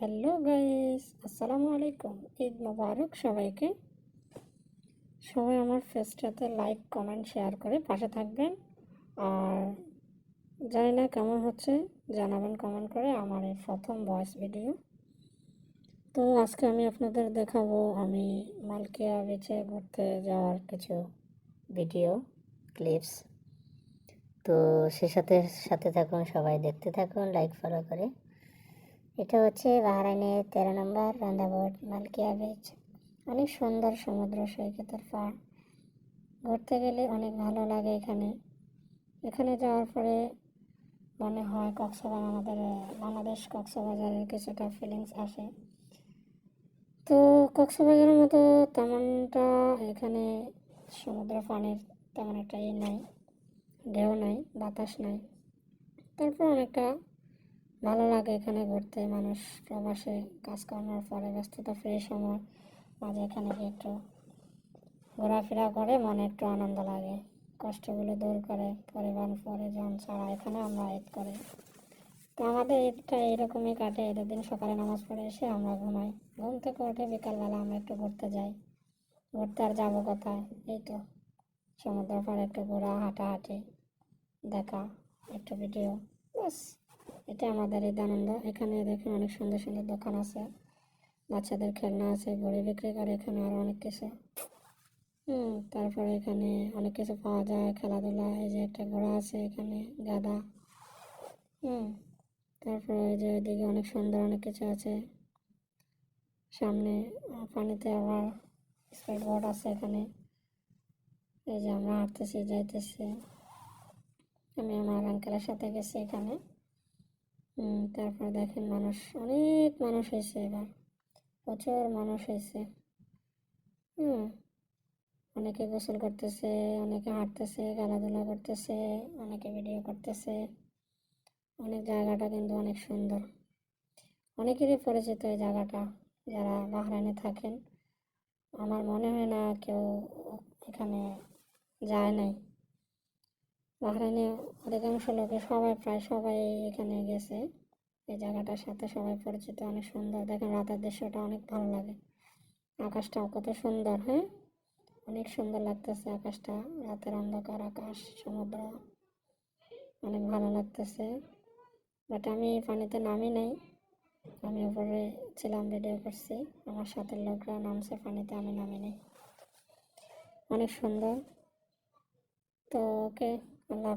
Hello guys, আসসালামু আলাইকুম। ঈদ মোবারক সবাইকে। সবাই আমার ফেসটাতে লাইক কমেন্ট শেয়ার করে পাশে থাকবেন। আর জানি না কেমন হচ্ছে, জানাবেন কমেন্ট করে। আমার এই প্রথম ভয়েস ভিডিও। তো আজকে আমি আপনাদের দেখাবো আমি মালকিয়া বিচে ঘুরতে যাওয়ার কিছু ভিডিও ক্লিপস। তো সে সাথে সাথে থাকুন, সবাই দেখতে থাকুন লাইক ফলো করে। এটা হচ্ছে বাহরাইনের 13 নম্বর রান্দাবোট মালকিয়া বিচ। অনেক সুন্দর সমুদ্র সৈকতের পাড়। ঘুরতে গেলে অনেক ভালো লাগে এখানে। এখানে যাওয়ার পরে মনে হয় কক্সবাজার, আমাদের বাংলাদেশ কক্সবাজারের কিছুটা ফিলিংস আসে। তো কক্সবাজারের মতো তেমনটা এখানে সমুদ্র পানির তেমন একটা নাই, ঢেউ নাই, বাতাস নাই। তারপর অনেকটা ভালো লাগে এখানে ঘুরতে। মানুষ প্রবাসে কাজকর্মের পরে ব্যস্ততা ফ্রি সময় মাঝে এখানে গিয়ে একটু ঘোরাফেরা করে মনে একটু আনন্দ লাগে, কষ্টগুলো দূর করে। পরিবার পরিজন ছাড়া এখানে আমরা ঈদ করি। তো আমাদের ঈদটা এইরকমই কাটে। ঈদের দিন সকালে নামাজ পড়ে এসে আমরা ঘুমাই, ঘুম থেকে উঠে বিকালবেলা আমরা একটু ঘুরতে যাই। ঘুরতে আর যাবো কোথায়, এই তো সমুদ্র পাড়ে একটু ঘোরা, হাঁটাহাঁটি, দেখা, একটু ভিডিও, বাস। এটা আমাদের ঈদ আনন্দ। এখানে দেখুন অনেক সুন্দর সুন্দর দোকান আছে, বাচ্চাদের খেলনা আছে, ঘড়ি বিক্রি করে এখানে, আরও অনেক কিছু। তারপরে এখানে অনেক কিছু পাওয়া যায়, খেলাধুলা। এই যে একটা ঘোড়া আছে এখানে, গাধা। হুম তারপরে ওই যে ওইদিকে অনেক সুন্দর অনেক কিছু আছে সামনে। পানিতে আবার স্পিড বোট আছে এখানে। এই যে আমরা হাঁটতেছি, যাইতেছি। আমি আমার আঙ্কেলের সাথে গেছি এখানে। তারপর দেখেন মানুষ, অনেক মানুষ হয়েছে এবার, প্রচুর মানুষ হয়েছে। হুম অনেকে গোসল করতেছে, অনেকে হাঁটতেছে, খেলাধুলা করতেছে, অনেকে ভিডিও করতেছে। অনেক জায়গাটা কিন্তু অনেক সুন্দর, অনেকেরই পরিচিত এই জায়গাটা যারা বাহরাইনে থাকেন। আমার মনে হয় না কেউ এখানে যায় নাই। বাহরাইনে অধিকাংশ লোকে সবাই, প্রায় সবাই এখানে গেছে। এই জায়গাটার সাথে সবাই পরিচিত, অনেক সুন্দর। দেখেন রাতের দৃশ্যটা অনেক ভালো লাগে। আকাশটাও কত সুন্দর, হ্যাঁ, অনেক সুন্দর লাগতেছে আকাশটা। রাতের অন্ধকার আকাশ, সমুদ্র, অনেক ভালো লাগতেছে। বাট আমি পানিতে নামি নাই, আমি উপরে ছিলাম, ভিডিও করছি। আমার সাথে লোকরা নামছে পানিতে, আমি নামি নাই। অনেক সুন্দর। তো ওকে, আল্লাহ।